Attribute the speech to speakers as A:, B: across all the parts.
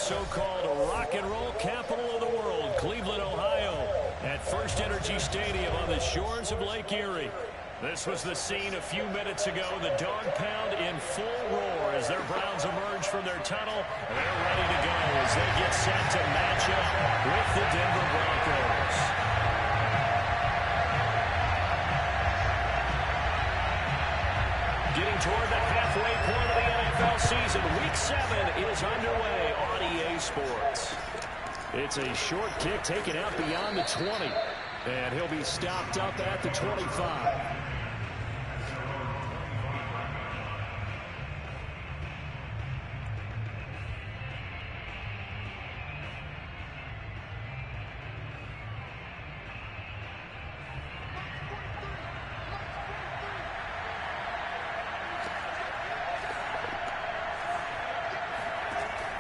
A: so-called rock and roll capital of the world, Cleveland, Ohio, at First Energy Stadium on the shores of Lake Erie. This was the scene a few minutes ago. The dog pound in full roar as their Browns emerge from their tunnel. They're ready to go as they get set to match up with the Denver Broncos. Getting toward the halfway point of the NFL season, Week 7 is underway on EA Sports. It's a short kick taken out beyond the 20, and he'll be stopped up at the 25.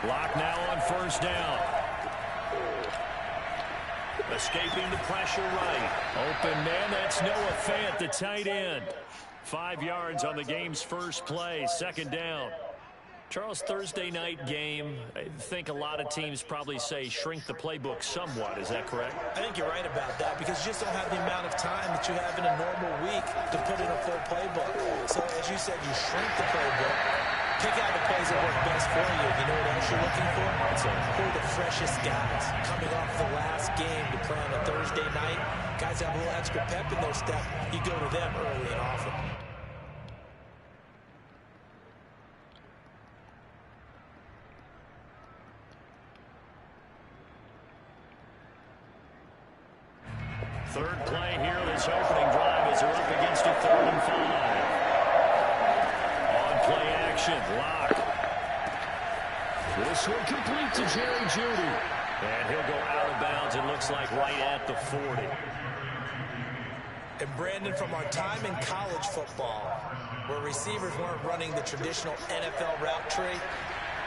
A: Block now on first down. Escaping the pressure right. Open man, that's Noah Fant, the tight end. 5 yards on the game's first play, second down. Charles, Thursday night game, I think a lot of teams probably say shrink the playbook somewhat. Is that correct?
B: I think you're right about that because you just don't have the amount of time that you have in a normal week to put in a full playbook. So as you said, you shrink the playbook. Pick out the plays that work best for you. You know what else you're looking for? Who are the freshest guys coming off the last game to play on a Thursday night? Guys have a little extra pep in their step. You go to them early and often.
A: Third play here, this opening drive as they're up against a 3rd and 5. Play action, lock. This one complete to Jerry Jeudy. And he'll go out of bounds, it looks like right at the 40.
B: And Brandon, from our time in college football, where receivers weren't running the traditional NFL route tree,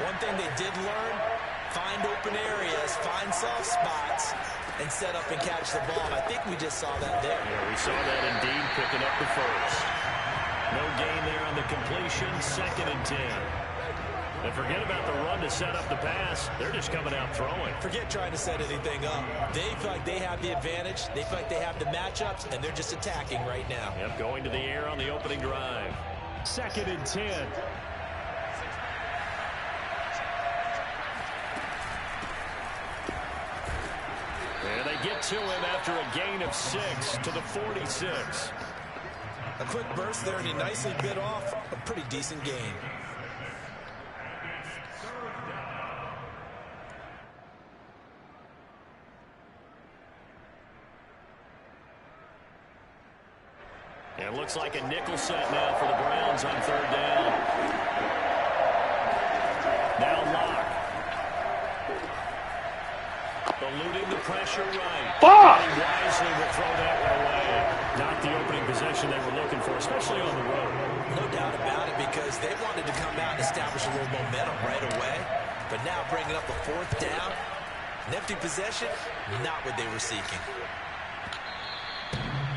B: one thing they did learn, find open areas, find soft spots, and set up and catch the ball. And I think we just saw that there.
A: Yeah, we saw that indeed, picking up the first. No gain there on the completion, 2nd and 10. And forget about the run to set up the pass. They're just coming out throwing.
B: Forget trying to set anything up. They feel like they have the advantage. They feel like they have the matchups, and they're just attacking right now.
A: Yep, going to the air on the opening drive. 2nd and 10. And they get to him after a gain of 6 to the 46.
B: A quick burst there, and he nicely bit off a pretty decent gain.
A: It looks like a nickel set now for the Browns on 3rd down. Now lock. Eluding the pressure right. He wisely will throw that one away. Not the opening possession they were looking for, especially on the road.
B: No doubt about it, because they wanted to come out and establish a little momentum right away. But now bringing up a 4th down, an empty possession, not what they were seeking.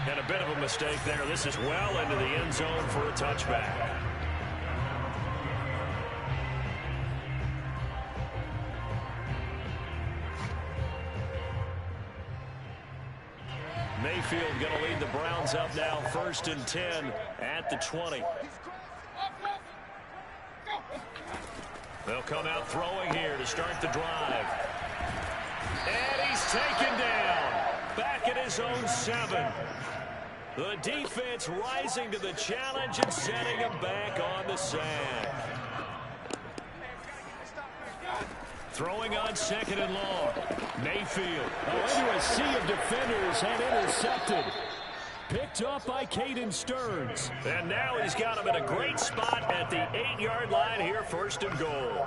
A: And a bit of a mistake there. This is well into the end zone for a touchback. Mayfield going to lead the Browns up now, 1st and 10 at the 20. They'll come out throwing here to start the drive. And he's taken down. Back at his own 7. The defense rising to the challenge and setting him back on the sack. Throwing on 2nd and long. Mayfield into a sea of defenders and intercepted. Picked up by Caden Stearns. And now he's got him in a great spot at the 8-yard line here, 1st and goal.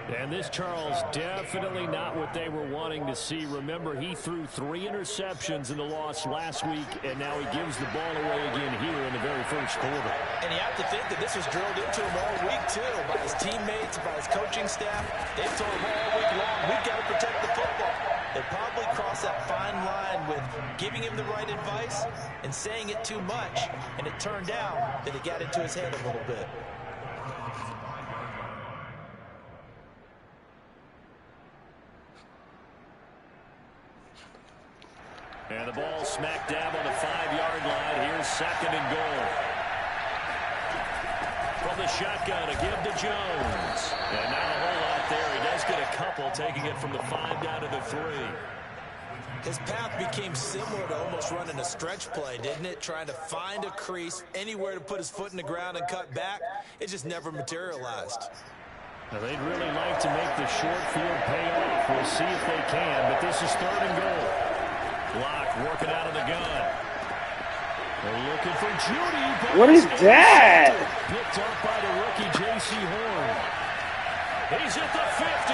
A: And this, Charles, definitely not what they were wanting to see. Remember, he threw 3 interceptions in the loss last week, and now he gives the ball away again here in the very first quarter.
B: And you have to think that this was drilled into him all week, too, by his teammates, by his coaching staff. They've told him all week long, we've got to protect the football. They probably crossed that fine line with giving him the right advice and saying it too much, and it turned out that it got into his head a little bit.
A: And the ball smack dab on the 5-yard line. Here's 2nd and goal. From the shotgun, a give to Jones. And not a whole lot there. He does get a couple, taking it from the 5 down to the 3.
B: His path became similar to almost running a stretch play, didn't it? Trying to find a crease, anywhere to put his foot in the ground and cut back. It just never materialized.
A: Now they'd really like to make the short field pay off. We'll see if they can, but this is 3rd and goal. Block working out of the gun. They're looking for Judy.
C: What is that?
A: Picked up by the rookie J.C. Horn. He's at the 50,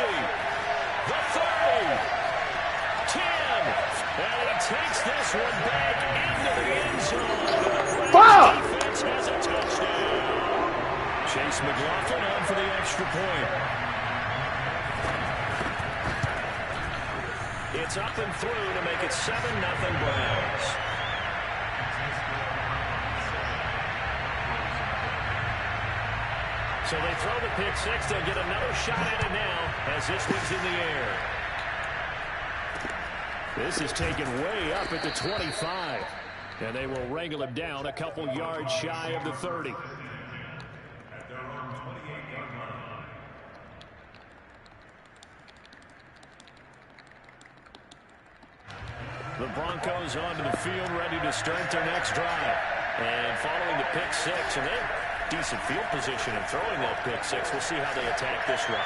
A: the 30. 10, and he takes this one back into the end zone.
C: Fuck!
A: Defense has a touchdown. Chase McLaughlin on for the extra point. It's up and through to make it 7-0 Browns. So they throw the pick six. They'll get another shot at it now as this one's in the air. This is taken way up at the 25. And they will wrangle him down a couple yards shy of the 30. The Broncos onto the field, ready to start their next drive. And following the pick six, and they have decent field position in throwing that pick six. We'll see how they attack this run.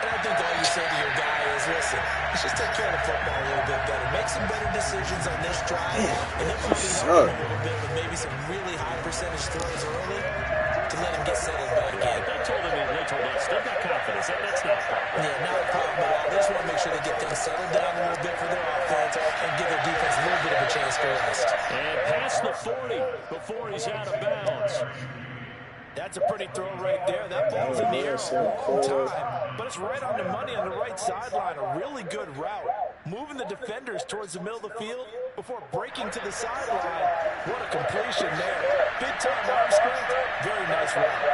B: And I think all you say to your guy is, listen, let's just take care of the football a little bit better. Make some better decisions on this drive. And then probably help him a little bit with maybe some really high percentage throws early to let him get settled back in.
A: They told us they've got confidence. That's not a problem.
B: Yeah, not a problem at all. They just want to make sure they get things settled down a little bit for their offense and give their defense a little bit of a chance to rest.
A: And past the 40 before he's out of bounds.
B: That's a pretty throw right there. That ball's in the air a long time, but it's right on the money on the right sideline. A really good route. Moving the defenders towards the middle of the field before breaking to the sideline. What a completion there. Big-time arm strength. Very nice route.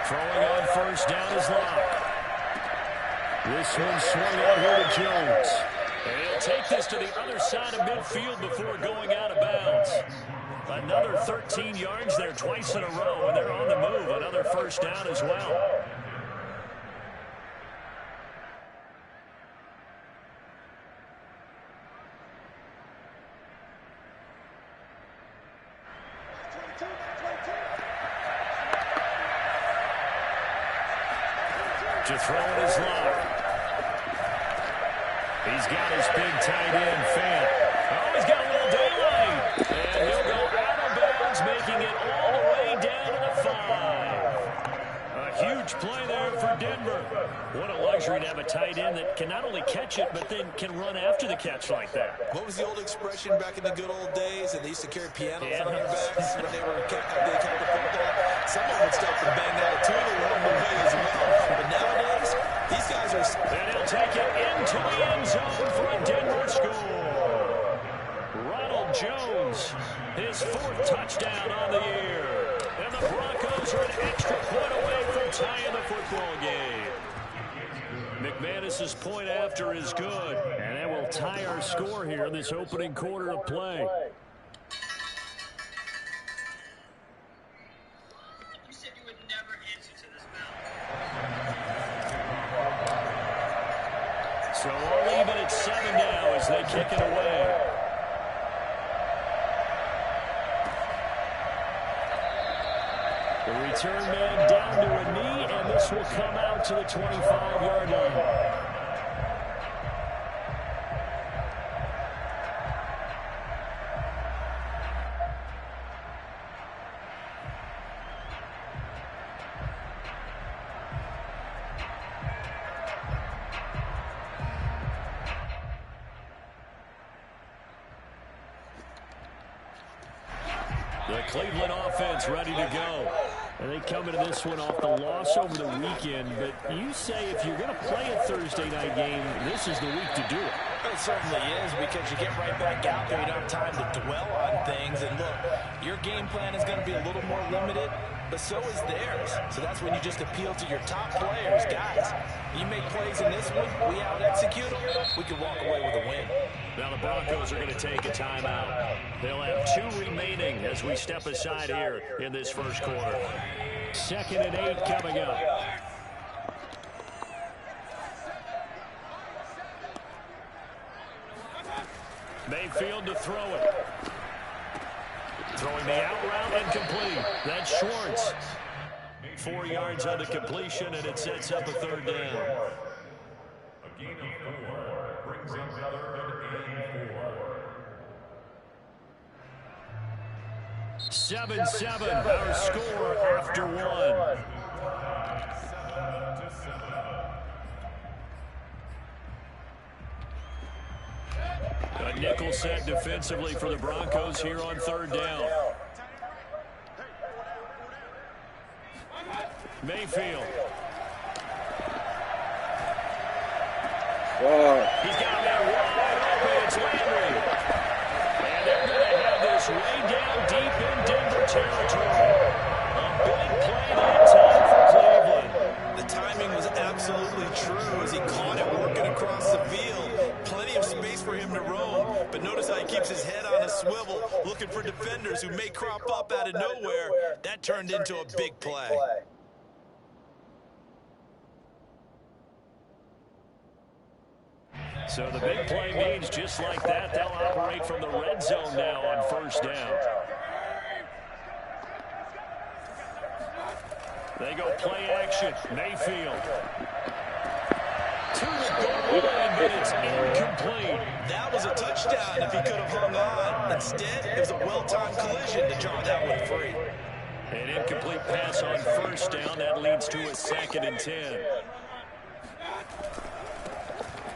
A: Throwing on first down is Locke. This one swung out here to Jones. And he'll take this to the other side of midfield before going out of bounds. Another 13 yards there twice in a row, and they're on the move. Another first down as well. To throw it is Locke. He's got his big tight end, Fant. Oh, he's got a little daylight. And he'll go out of bounds, making it all the way down to the 5. A huge play there for Denver. What a luxury to have a tight end that can not only catch it, but then can run after the catch like that.
B: What was the old expression back in the good old days? And they used to carry pianos on their backs when they counted the football. Someone would stop and bang out a tune along the way as well. But nowadays, these guys are...
A: And he'll take it into the end zone for a Denver score. Ronald Jones, his 4th touchdown on the year. And the Broncos are an extra point away from tying the football game. McManus's point after is good. And that will tie our score here in this opening quarter of play.
D: You said you would never answer to this bell.
A: So all even at 7 now as they kick it away. The return man down to a knee, and this will come out to the 25-yard line. The Cleveland offense ready to go. And they come into this one off the loss over the weekend. But you say if you're going to play a Thursday night game, this is the week to do it.
B: It certainly is, because you get right back out there. You don't have time to dwell on things. And look, your game plan is going to be a little more limited. but so is theirs. So that's when you just appeal to your top players. Guys, you make plays in this one, we out-execute them, we can walk away with a win.
A: Now the Broncos are going to take a timeout. They'll have 2 remaining as we step aside here in this first quarter. 2nd and 8 coming up. Mayfield to throw it. Throwing the out route incomplete. That's Schwartz. 4 yards on the completion, and it sets up a 3rd down.
C: A gain of 4 brings up 3rd and 4.
A: 7-7, our score after 1. A nickel set defensively for the Broncos here on 3rd down. Mayfield. He's got a man wide open. It's Landry. And they're going to have this way down deep in Denver territory. A big play that time for Cleveland.
B: The timing was absolutely true as he caught it working across the field. Plenty of space for him to roam, but notice how he keeps his head on a swivel, looking for defenders who may crop up out of nowhere. That turned into a big play.
A: So the big play means just like that, they'll operate from the red zone now on 1st down. They go play action. Mayfield. To the goal line, but it's incomplete.
B: That was a touchdown if he could have hung on. Instead, it was a well-timed collision to draw that one free.
A: An incomplete pass on 1st down. That leads to a 2nd and 10.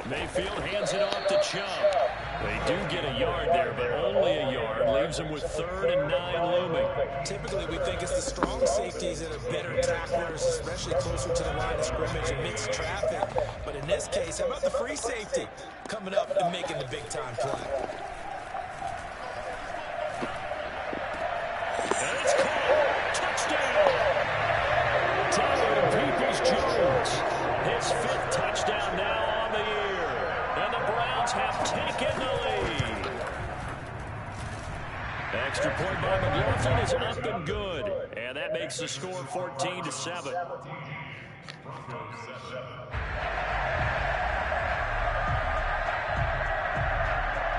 A: Mayfield hands it off to Chubb. They do get a yard there, but only a yard. Leaves them with 3rd and 9 looming.
B: Typically, we think it's the strong safeties that are better tacklers, especially closer to the line of scrimmage and mixed traffic. But in this case, how about the free safety coming up and making the big-time play?
A: And it's caught. Touchdown. Tyler Peoples-Jones. His 5th touchdown now on the year. And the Browns have taken the lead. Extra point by McLaughlin is up and good. And that makes the score 14-7.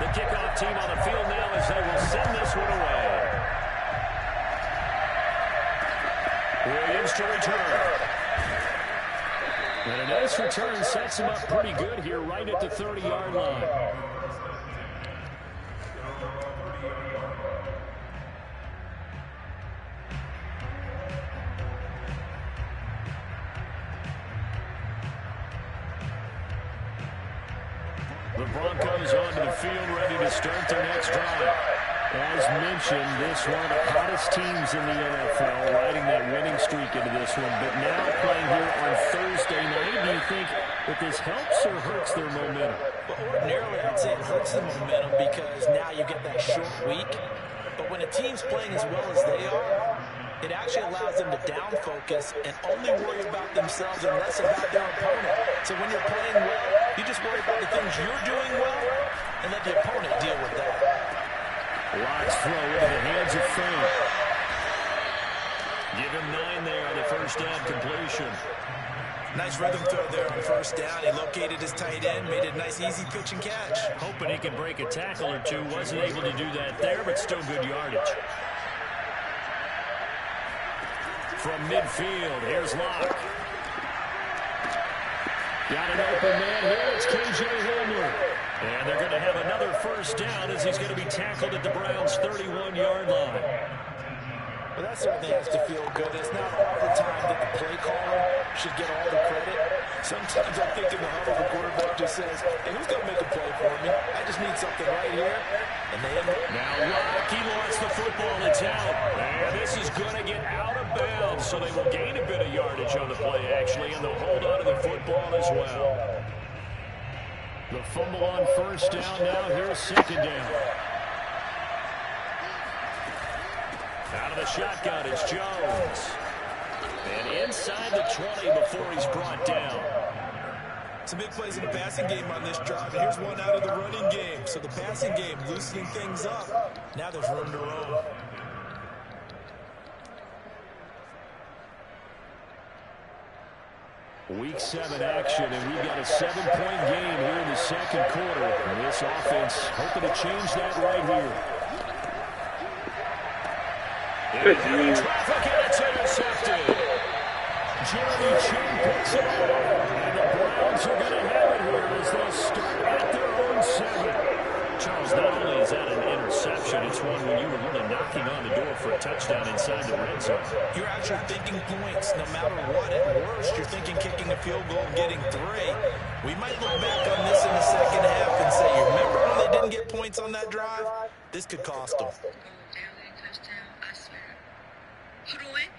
A: The kickoff team on the field now as they will send this one away. Williams to return. And a nice return sets him up pretty good here right at the 30-yard line. The Broncos onto the field, ready to start their next drive. As mentioned, this one of the hottest teams in the NFL, riding that winning streak into this one. But now playing here on Thursday night, do you think that this helps or hurts their momentum?
B: Well, ordinarily, I'd say it hurts the momentum because now you get that short week. But when a team's playing as well as they are, it actually allows them to down focus and only worry about themselves and less about their opponent. So when you're playing well, you just worry about the things you're doing well and let the opponent deal with that.
A: Locks throw into the hands of Fant. Give him 9 there on the 1st down completion.
B: Nice rhythm throw there on 1st down. He located his tight end, made it a nice easy pitch and catch.
A: Hoping he can break a tackle or two. Wasn't able to do that there, but still good yardage. From midfield, here's Locke. Got an open man here. It's K.J. Hamler. And they're going to have another 1st down as he's going to be tackled at the Browns' 31-yard line.
B: Well, that certainly has to feel good. It's not all the time that the play caller should get all the credit. Sometimes I think in the huddle, the quarterback just says, hey, who's going to make a play for me? I just need something right here. And
A: now Locke, he lost the football. It's out. And this is going to get out of bounds, so they will gain a bit of yardage on the play, actually, and they'll hold on to the football as well. The fumble on 1st down. Now here's 2nd down. Out of the shotgun is Jones. And inside the 20 before he's brought down.
B: Some big plays in the passing game on this drive. And here's one out of the running game. So the passing game loosening things up. Now there's room to roam.
A: Week 7 action, and we've got a 7-point game here in the second quarter. And this offense hoping to change that right here. In traffic, and it's intercepted. Jeremy Chin picks it up. And the Browns are going to have it here as they start at their own 7. Charles, not only is that an interception, it's one when you were really knocking on the door for a touchdown inside the red zone.
B: You're actually thinking points no matter what. At worst, you're thinking kicking a field goal and getting 3. We might look back on this in the second half and say, you remember when they didn't get points on that drive? This could cost them.
D: Touchdown, I swear. Hold on.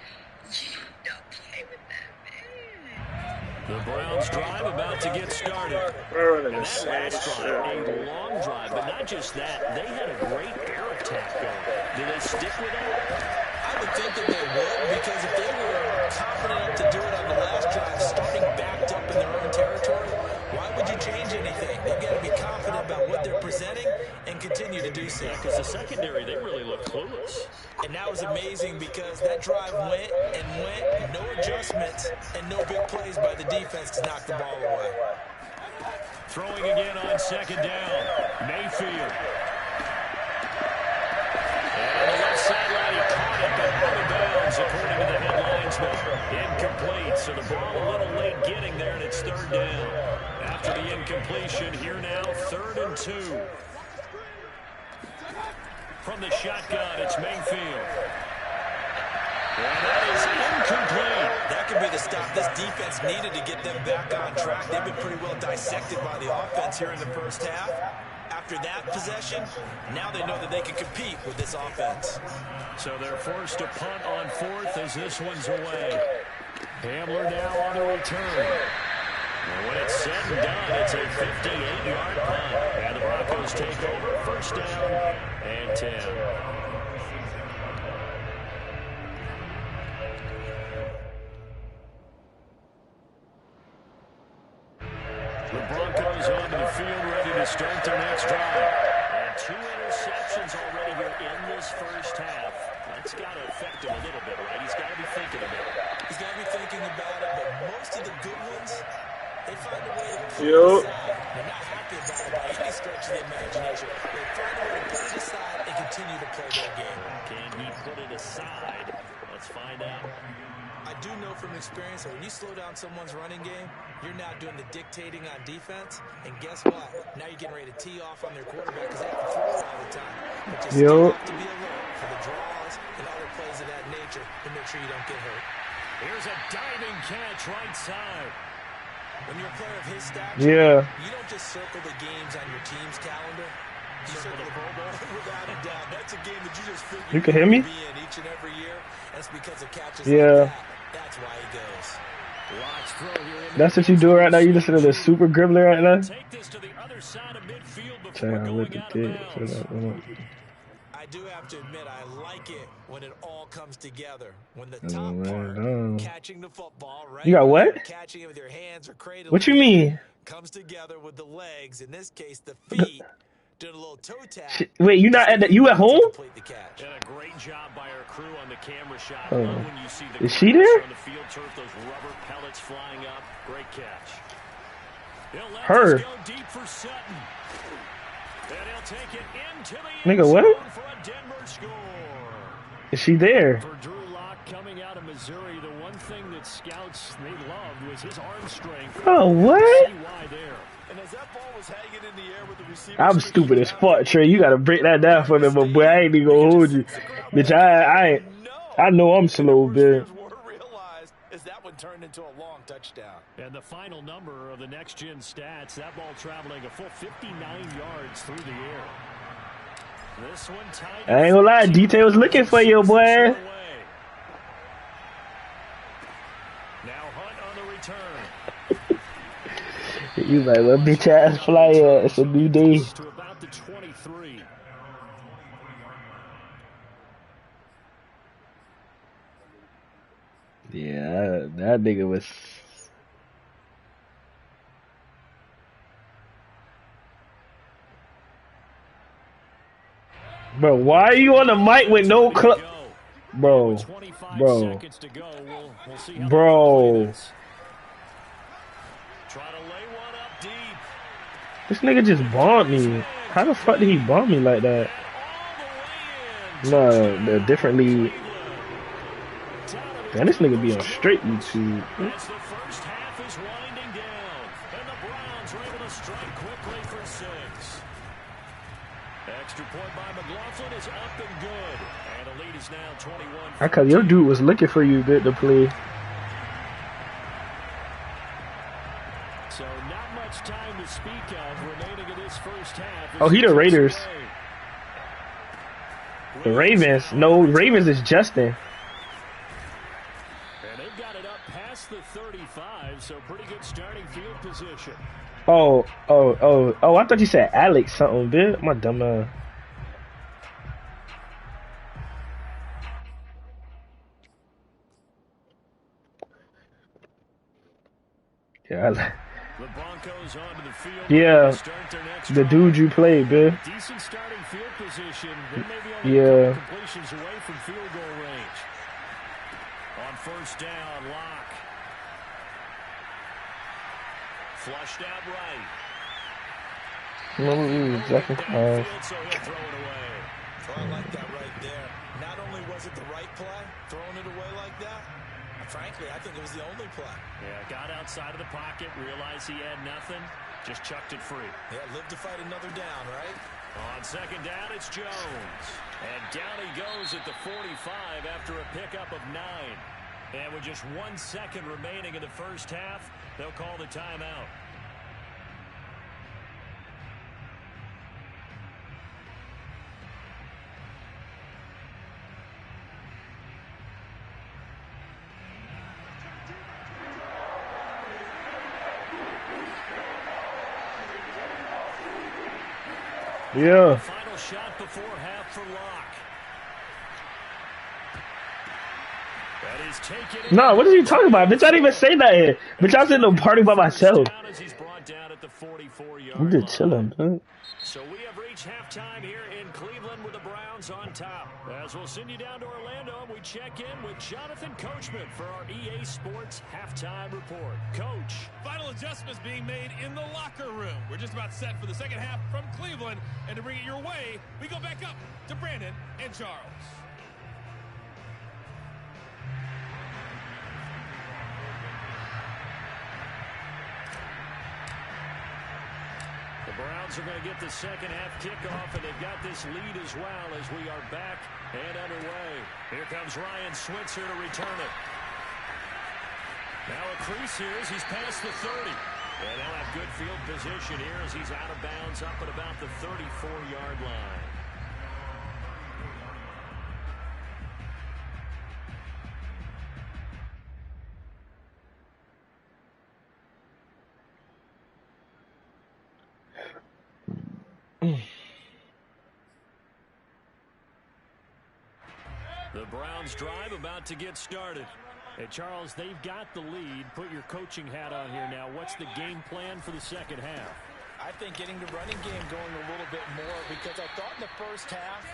D: Don't play with that, man.
A: The Browns drive about to get started. And that last drive, a long drive, but not just that. They had a great air attack going. Do they stick with that?
B: I would think that they would, because if they were confident enough to do it on the last drive, starting backed up in their own territory, why would you change anything? They've got to be confident about what they're presenting and continue to do so.
A: Yeah, because the secondary, they really look clueless.
B: And that was amazing because that drive went and went, no adjustments, and no big plays by the defense to knock the ball away.
A: Throwing again on second down. Mayfield. And on the left sideline, he caught it, but out of bounds, according to the head linesman. Incomplete, so the ball a little late getting there, and it's 3rd down. After the incompletion, here now, 3rd and 2. From the shotgun, it's Mayfield. And that is incomplete.
B: That could be the stop this defense needed to get them back on track. They've been pretty well dissected by the offense here in the first half. After that possession, now they know that they can compete with this offense.
A: So they're forced to punt on 4th as this one's away. Hamler now on the return. And when it's said and done, it's a 58-yard punt. And the Broncos take over, 1st down and 10. The Broncos onto the field, ready to start their next drive. And 2 interceptions already here in this first half. That's got to affect him a little bit, right? He's got to be thinking about it.
B: He's got to be thinking about it, but most of the good ones, they find a way to put it aside. They're not happy about it by any stretch of the imagination. They find a way to put it aside and continue to play their game.
A: Can he put it aside? Let's find out.
B: I do know from experience that when you slow down someone's running game, you're now doing the dictating on defense. And guess what? Now you're getting ready to tee off on their quarterback because they have to throw it all the time. But you still have to be alert for the draws and other plays of that nature to make sure you don't get hurt.
A: Here's a diving catch right side.
B: When you're a player of his stature, you don't just circle the games on your team's calendar. You circle the Pro Bowl without a doubt. That's a game that you just figure
E: you can hear me?
B: be in each and every year. That's because of catches like that. That's why he goes.
E: That's what you do right now. You listen to the super gribbler right now.
A: Take this to the other side of midfield before going out of bounds.
B: I do have to admit, I like it when it all comes together. When the top part, catching the football, right?
E: You got what?
B: Catching it with your hands or cradling.
E: What you mean?
B: Comes together with the legs. In this case, the feet. Doing a little toe tap.
E: Wait, you not at the, you at home?
A: And a great job by our crew on the camera shot.
E: Oh.
A: When you see the
E: Is she there?
A: on the field turf, those rubber pellets flying up. Great catch. He'll let
E: Her.
A: this go deep for Sutton. And he'll take it into the
E: Nigga, what?
A: for a Denver score.
E: Is she there?
A: For Drew Lock coming out of Missouri, the one thing that scouts they loved was his arm strength.
E: Oh, what?
A: See why there. And as that ball was hanging in the air with the receiver,
E: I'm stupid as fuck, Trey. You gotta break that down for me, but boy, I ain't even gonna hold you. Bitch, I know I'm slow, bitch.
B: As that one turned into a long touchdown.
A: And the final number of the next-gen stats, that ball traveling a full 59 yards through the air. This one tied.
E: I ain't gonna lie, Detail's looking for you, boy.
A: Now Hunt on the return.
E: You like, what bitch ass fly at? It's a new day.
A: To about the 23.
E: Yeah, that nigga was. Bro, why are you on the mic with no club? Bro, bro, bro. This nigga just bombed me. How the fuck did he bomb me like that? No, the different league. Man, this nigga be on straight YouTube.
A: As the first half is winding down, and the Browns are able to strike quickly for 6. Extra point by McLaughlin is up and good, and the lead is now 21.
E: Because your dude was looking for you good to play.
A: So not much time to speak of remaining in this first half.
E: Oh, he the Raiders. The Ravens. No, Ravens is Justin.
A: And they've got it up past the 35, so pretty good starting field position.
E: Oh, I thought you said Alex something, bitch. My dumb ass. Yeah,
A: The Broncos onto the field.
E: yeah, the dude you played, bitch.
A: Decent starting field position. They may be only a couple completions away from field goal range. On first down, Locke. Flushed out right.
E: Second class.
A: So he'll throw it away.
B: Oh, I like that right there. Not only was it the right play, throwing it away like that, frankly, I think it was the only play.
A: Yeah, got outside of the pocket, realized he had nothing, just chucked it free.
B: Yeah, live to fight another down, right?
A: On second down, it's Jones. And down he goes at the 45 after a pickup of 9. And with just 1 second remaining in the first half, they'll call the timeout.
E: Yeah.
A: Final shot before half for Locke. That is taken.
E: No, what are you talking about? Bitch, I didn't even say that. Bitch, I was in the party by myself. I'm just chilling, man.
A: So we have reached halftime here in Cleveland with the Browns on top. As we'll send you down to Orlando, and we check in with Jonathan Coachman for our EA Sports halftime report. Coach.
F: Final adjustments being made in the locker room. We're just about set for the second half from Cleveland. And to bring it your way, we go back up to Brandon and Charles.
A: The Browns are going to get the second half kickoff, and they've got this lead as well as we are back and underway. Here comes Ryan Switzer to return it. Now a crease here as he's past the 30. And he'll have good field position here as he's out of bounds up at about the 34-yard line. The Browns drive about to get started. Hey, Charles, they've got the lead. Put your coaching hat on here now. What's the game plan for the second half?
B: I think getting the running game going a little bit more, because I thought in the first half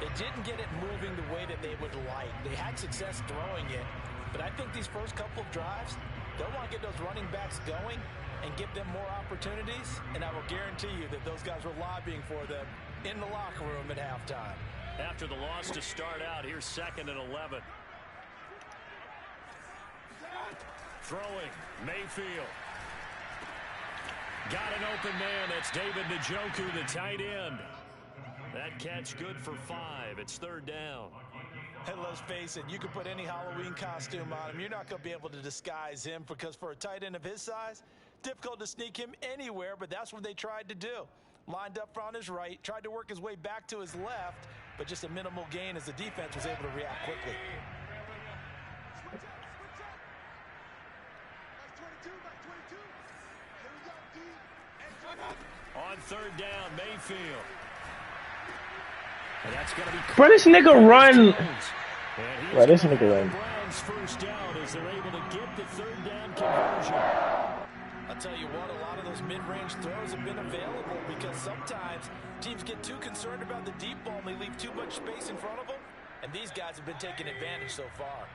B: it didn't get it moving the way that they would like. They had success throwing it, but I think these first couple of drives, they'll want to get those running backs going and give them more opportunities, and I will guarantee you that those guys were lobbying for them in the locker room at halftime.
A: After the loss to start out, here's 2nd and 11. Throwing, Mayfield. Got an open man. That's David Njoku, the tight end. That catch good for 5. It's 3rd down.
B: Hey, let's face it, you can put any Halloween costume on him. You're not going to be able to disguise him, because for a tight end of his size, difficult to sneak him anywhere, but that's what they tried to do. Lined up on his right, tried to work his way back to his left, but just a minimal gain as the defense was able to react quickly.
A: On 3rd down, Mayfield. And that's going to be...
E: Bro, this nigga run. Bro, this nigga run.
A: Browns first down as they're able to get the third down conversion.
B: I'll tell you what, a lot of those mid-range throws have been available because sometimes teams get too concerned about the deep ball and they leave too much space in front of them. And these guys have been taking advantage so far.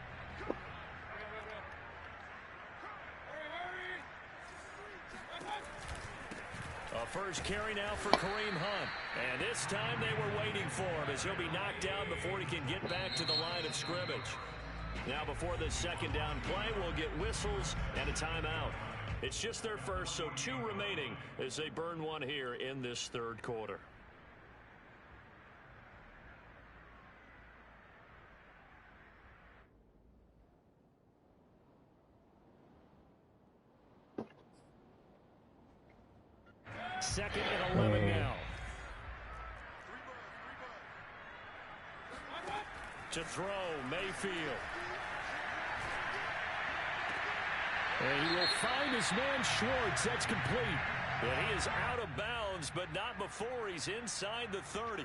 A: A first carry now for Kareem Hunt. And this time they were waiting for him as he'll be knocked down before he can get back to the line of scrimmage. Now before this second down play, we'll get whistles and a timeout. It's just their first, so 2 remaining as they burn one here in this third quarter. Second and 11 now. To throw, Mayfield. And he will find his man Schwartz. That's complete. And he is out of bounds, but not before he's inside the 30.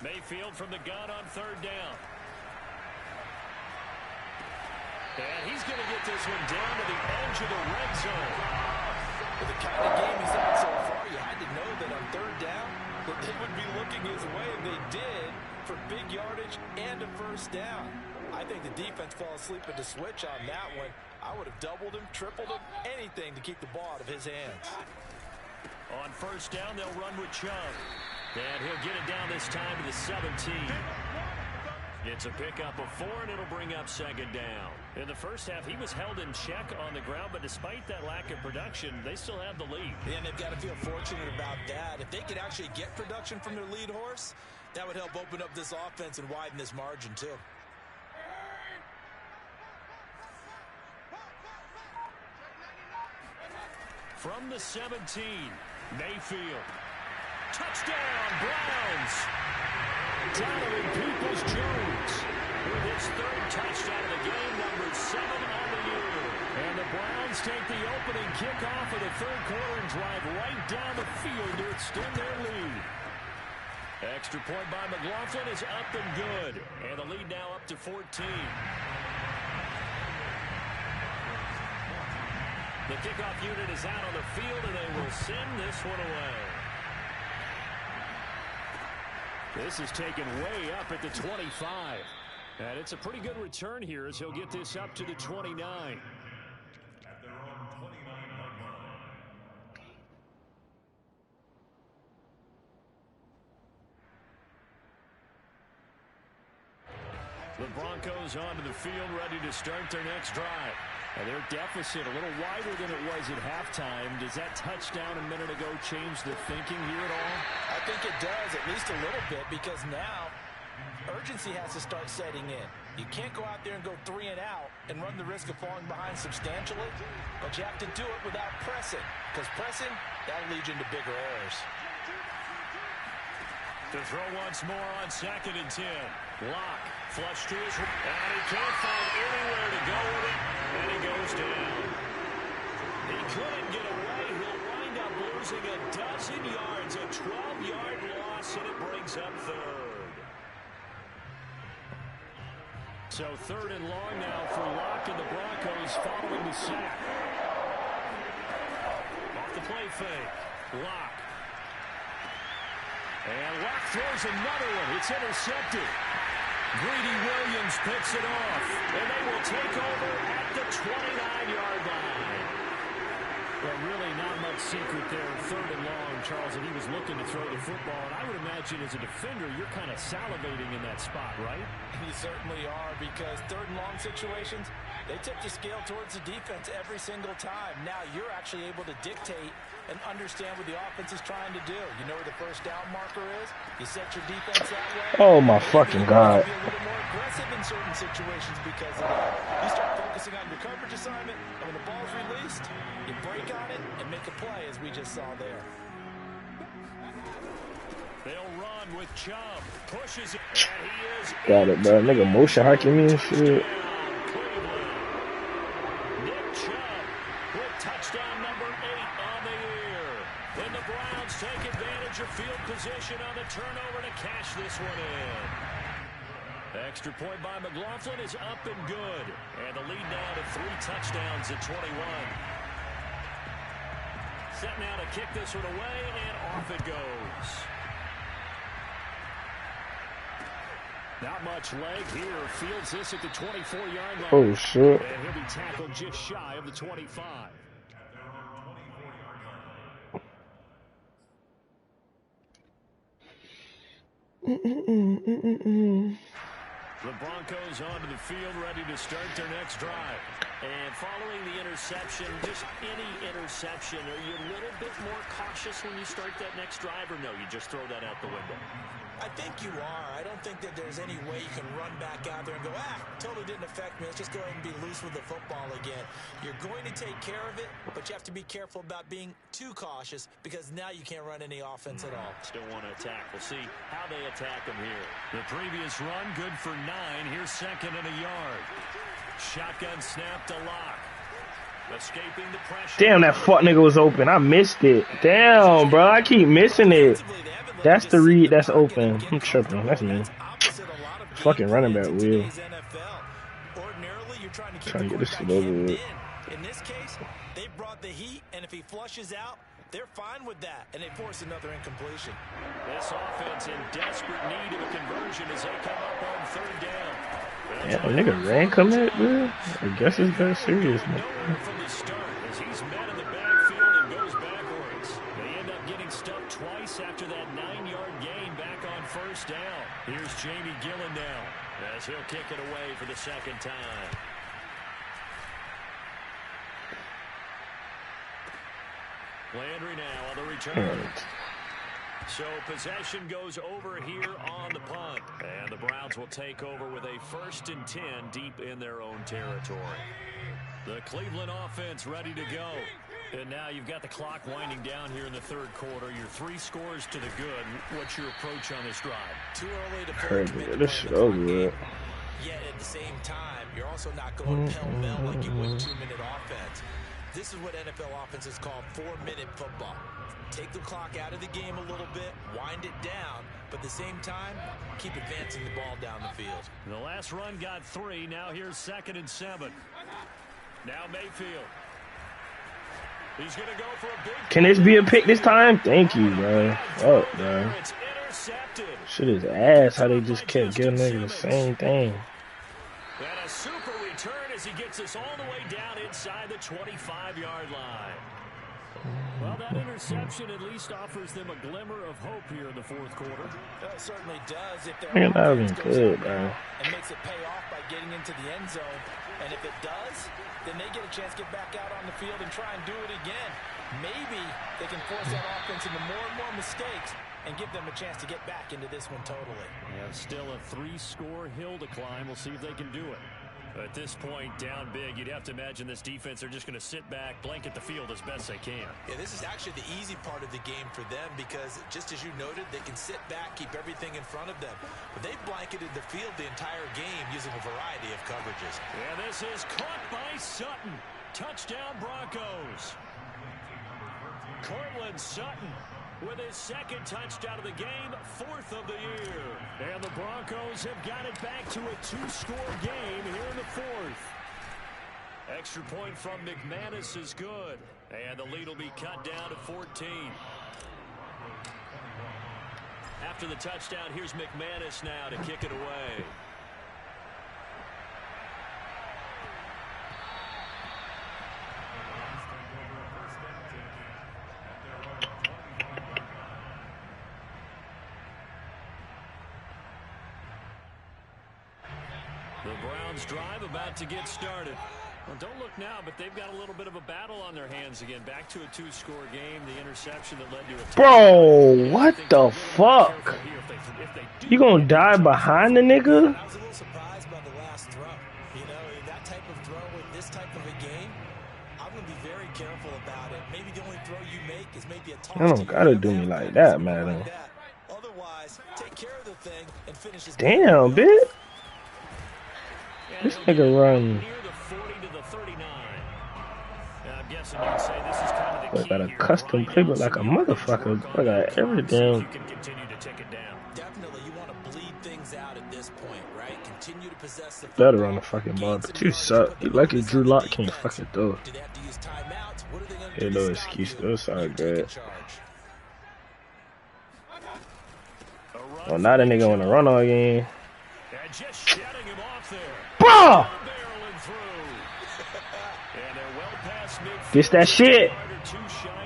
A: Mayfield from the gun on third down. And he's going to get this one down to the edge of the red zone.
B: With the kind of game he's had so far, you had to know that on third down that they would be looking his way, and they did, for big yardage and a first down. I think the defense fell asleep at the switch on that one. I would have doubled him, tripled him, anything to keep the ball out of his hands.
A: On first down, they'll run with Chubb. And he'll get it down this time to the 17. It's a pickup of 4, and it'll bring up second down. In the first half, he was held in check on the ground, but despite that lack of production, they still have the lead.
B: And they've got to feel fortunate about that. If they could actually get production from their lead horse, that would help open up this offense and widen this margin, too.
A: From the 17, Mayfield. Touchdown, Browns! Donovan Peoples-Jones with his third touchdown of the game, number 7 on the year. And the Browns take the opening kickoff of the third quarter and drive right down the field to extend their lead. Extra point by McLaughlin is up and good. And the lead now up to 14. The kickoff unit is out on the field, and they will send this one away. This is taken way up at the 25. And it's a pretty good return here as he'll get this up to the 29.
C: At their own 29-yard line.
A: The Broncos onto the field, ready to start their next drive. And their deficit a little wider than it was at halftime. Does that touchdown a minute ago change the thinking here at all?
B: I think it does, at least a little bit, because now urgency has to start setting in. You can't go out there and go 3 and out and run the risk of falling behind substantially, but you have to do it without pressing, because pressing, that'll lead you into bigger errors.
A: To throw once more on 2nd and 10. Lock, flush to his, and he can't find anywhere to go with it, and he goes down. He couldn't get away. He'll wind up losing a dozen yards, a 12-yard loss, and it brings up third. So 3rd and long now for Lock and the Broncos following the sack. Off the play fake. Lock. And Lock throws another one. It's intercepted. Greedy Williams picks it off. And they will take over at the 29-yard line. Well, really not much secret there. 3rd and long, Charles, and he was looking to throw the football. And I would imagine as a defender, you're kind of salivating in that spot, right?
B: You certainly are, because 3rd and long situations, they tip the scale towards the defense every single time. Now you're actually able to dictate and understand what the offense is trying to do. You know where the first down marker is. You set your defense that way.
E: Oh my fucking God.
B: You be a little more aggressive in certain situations because of that. You start focusing on your coverage assignment, and when the ball's released, you break on it and make a play, as we just saw there.
A: They'll run with Chubb. Pushes it. And he is
E: Got it, bro. Nigga motion hacking me and shit.
A: Nick Chubb with touchdown number 8 on the year. Then the Browns take advantage of field position on the turnover to cash this one in. Extra point by McLaughlin is up and good. And the lead now to 3 touchdowns at 21. Set now to kick this one away, and off it goes. Not much leg here. Fields this at the 24-yard line.
E: Oh, shit.
A: And he'll be tackled just shy of the 25. The Broncos onto the field, ready to start their next drive. And following the interception, just any interception, are you a little bit more cautious when you start that next drive, or no, you just throw that out the window?
B: I think you are. I don't think that there's any way you can run back out there and go, totally didn't affect me. Let's just go ahead and be loose with the football again. You're going to take care of it, but you have to be careful about being too cautious because now you can't run any offense at all.
A: Still want to attack. We'll see how they attack them here. The previous run, good for 9. Here's 2nd and a yard. Shotgun snap to Lock. Escaping the pressure.
E: Damn, that fuck nigga was open. I missed it. Damn, bro. I keep missing it. That's the read that's open. I'm tripping. That's me. Fucking running back wheel. Trying to get this shit over with.
B: In this case, they brought the heat, and if he flushes out, they're fine with that, and they force another incompletion.
A: This offense in desperate need of a conversion as they come up on 3rd down.
E: Yeah, a nigga ran come at, bro. I guess it's that serious, man.
A: From the start, as he's met in the backfield and goes backwards. They end up getting stuck twice after that 9-yard gain back on 1st down. Here's Jamie Gillen now, as he'll kick it away for the 2nd time. Landry now on the return. So possession goes over here on the punt. And the Browns will take over with a 1st and 10 deep in their own territory. The Cleveland offense ready to go. And now you've got the clock winding down here in the 3rd quarter. Your 3 scores to the good. What's your approach on this drive?
B: Too early to put a commitment
E: over
B: on the
E: with.
B: game. Yet at the same time, you're also not going pell-mell like you would 2-minute offense. This is what NFL offenses call 4-minute football. Take the clock out of the game a little bit, wind it down, but at the same time, keep advancing the ball down the field.
A: The last run got 3. Now here's 2nd and 7. Now Mayfield. He's going to go for a big...
E: Can this be a pick this time? Thank you, bro. Oh, bro.
A: It's intercepted.
E: Shit is ass how they just kept giving niggas the same thing.
A: And a super return as he gets us all the way down inside the 25-yard line. Well, that interception at least offers them a glimmer of hope here in the 4th quarter.
B: It certainly does if their
E: That was
B: offense
E: good,
B: goes
E: bro.
B: and makes it pay off by getting into the end zone. And if it does, then they get a chance to get back out on the field and try and do it again. Maybe they can force that offense into more and more mistakes and give them a chance to get back into this one totally.
A: Yeah, still a 3-score hill to climb. We'll see if they can do it. At this point, down big, you'd have to imagine this defense are just going to sit back, blanket the field as best they can.
B: Yeah, this is actually the easy part of the game for them because, just as you noted, they can sit back, keep everything in front of them. But they've blanketed the field the entire game using a variety of coverages.
A: And this is caught by Sutton. Touchdown, Broncos. Cortland Sutton with his 2nd touchdown of the game, 4th of the year. And the Broncos have got it back to a 2-score game here in the 4th. Extra point from McManus is good. And the lead will be cut down to 14. After the touchdown, here's McManus now to kick it away. The Browns drive about to get started. Well, don't look now, but they've got a little bit of a battle on their hands again. Back to a 2-score game. The interception that led to a...
E: Bro, what the fuck? You gonna die behind the nigga?
B: I was a little surprised by the last throw. You know, that type of throw with this type of a game, I'm going to be very careful about it. Maybe the only throw you make is maybe a toss.
E: You don't gotta do me like that, man.
B: wise, take care of the thing and finish this.
E: Damn, bitch. This nigga run.
A: Near the 40 to the 39. I'm guessing you'd say this is kind of the key
E: Got a
A: here.
E: custom playbook like a motherfucker. I got everything.
A: You can continue to tick it down.
B: Definitely, you want to bleed things out at this point, right? Continue to possess the
E: Better on the fucking ball, but you suck. You lucky Drew Lock can't fucking throw.
B: Do they have to use timeouts? What are they going to
E: Yeah,
B: do?
E: no
B: to stop
E: excuse.
B: you?
E: Those sound good.
B: Charge.
E: Oh, now the nigga wanna run all game.
A: And just shutting him off there.
E: Bro!
A: Barreling through. And they're well past midfield.
E: This that shit.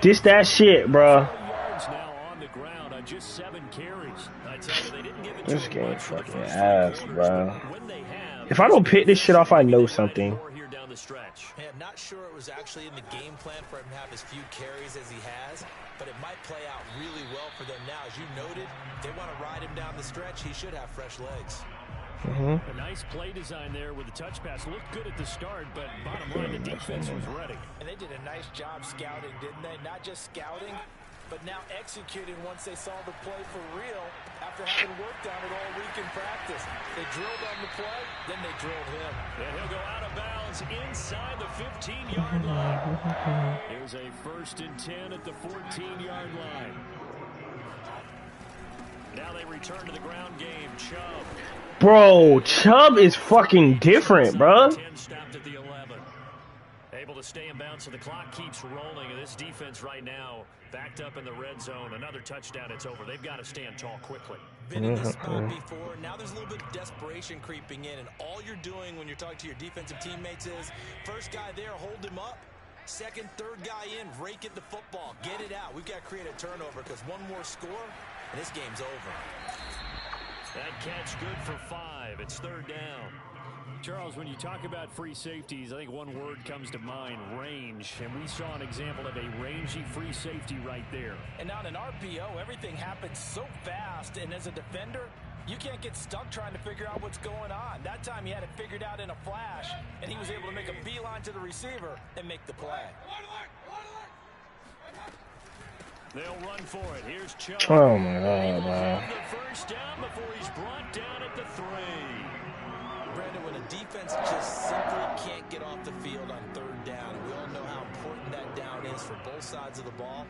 E: This that shit, bro.
A: Yards now on the ground on just 7 carries. I tell you, they didn't give it to
E: This
A: him
E: game
A: much for the
E: fucking
A: first
E: ass,
A: 3
E: bro.
A: quarters, but when they have,
E: If I don't pick this shit off, I know something.
A: here down the stretch.
B: Hey, I'm not sure it was actually in the game plan for him to have as few carries as he has, but it might play out really well for them now. As you noted, they want to ride him down the stretch. He should have fresh legs.
A: A nice play design there with the touch pass. Looked good at the start, but bottom line, the defense was ready.
B: And they did a nice job scouting, didn't they? Not just scouting, but now executing once they saw the play for real after having worked on it all week in practice. They drilled on the play, then they drilled him.
A: And he'll go out of bounds inside the 15-yard line. Here's a 1st and 10 at the 14-yard line. Now they return to the ground game. Chubb.
E: Bro, Chubb is fucking different, bro.
A: 10 stopped at the 11. Able to stay in bounds, so the clock keeps rolling. And this defense right now backed up in the red zone. Another touchdown, it's over. They've got to stand tall quickly.
B: Been in this spot before. Now there's a little bit of desperation creeping in, and all you're doing when you're talking to your defensive teammates is first guy there, hold him up. Second, third guy in, rake at the football. Get it out. We've got to create a turnover because one more score, and this game's over.
A: That catch good for 5. It's 3rd down. Charles, when you talk about free safeties, I think one word comes to mind, range. And we saw an example of a rangy free safety right there.
B: And on an RPO, everything happens so fast. And as a defender, you can't get stuck trying to figure out what's going on. That time he had it figured out in a flash, and he was able to make a beeline to the receiver and make the play.
A: They'll run for it. Here's Chubb.
E: Oh my god, man.
A: The 1st down before he's brought down at the 3.
B: Brandon, when a defense just simply can't get off the field on 3rd down, and we all know how important that down is for both sides of the ball,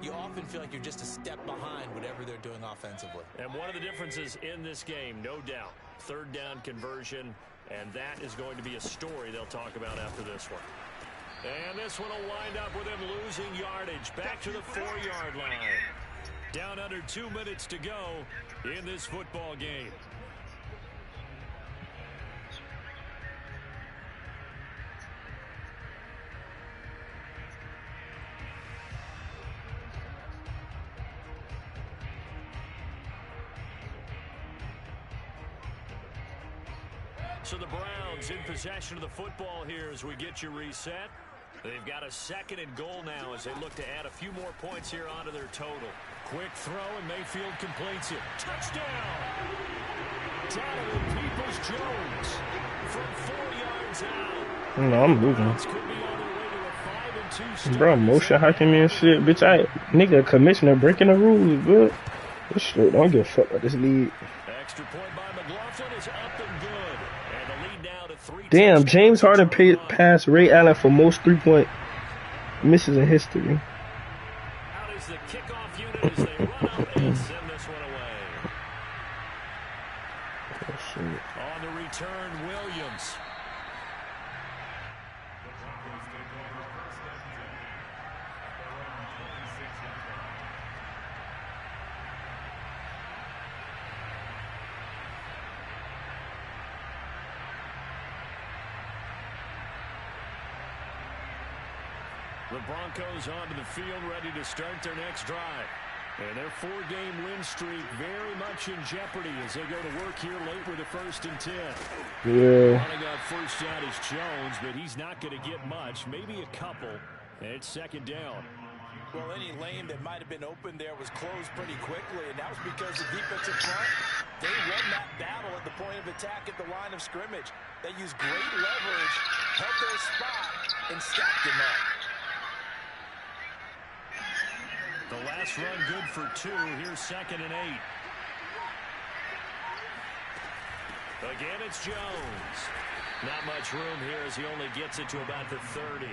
B: you often feel like you're just a step behind whatever they're doing offensively.
A: And one of the differences in this game, no doubt, 3rd down conversion, and that is going to be a story they'll talk about after this one. And this one will wind up with him losing yardage back to the 4-yard line. Down under 2 minutes to go in this football game. So the Browns in possession of the football here as we get you reset. They've got a 2nd and goal now as they look to add a few more points here onto their total. Quick throw and Mayfield completes it. Touchdown! Donovan Peoples-Jones from 4 yards out.
E: No, I'm moving.
A: Could be on their way to a 5-2 start.
E: Bro, motion hacking me and shit. Bitch, nigga, commissioner breaking the rules, bro. This shit, don't give a fuck about this league.
A: Extra point by McLaughlin is up and good. And the lead now to 3.
E: Damn, James Harden passed Ray Allen for most 3-point misses in history.
A: Out is the kickoff unit as they run up and send this one away.
E: Oh, shit.
A: On the return, Williams. The Broncos onto the field, ready to start their next drive. And their 4-game win streak very much in jeopardy as they go to work here late with a 1st and 10.
E: Yeah.
A: Running out first down is Jones, but he's not going to get much, maybe a couple. And it's 2nd down.
B: Well, any lane that might have been open there was closed pretty quickly, and that was because the defensive front, they won that battle at the point of attack at the line of scrimmage. They used great leverage, held their spot, and stacked him up.
A: The last run good for 2. Here's 2nd and 8. Again, it's Jones. Not much room here as he only gets it to about the 30.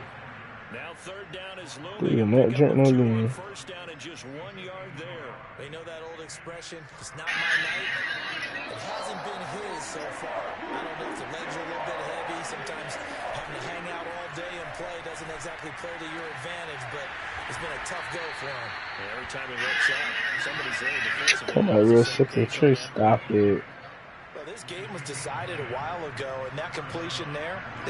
A: Now third down is looming. First down and just 1 yard there.
B: They know that old expression, it's not my night. It hasn't been his so far. I don't know if the legs are a little bit heavy. Sometimes having to hang out all day and play doesn't exactly play to your advantage, but it's been a tough go for him.
A: And every time he looks out, somebody's there defensively.
E: Come on, real simple choice. Stop it.
B: Well, this game was decided a while ago, and that completion there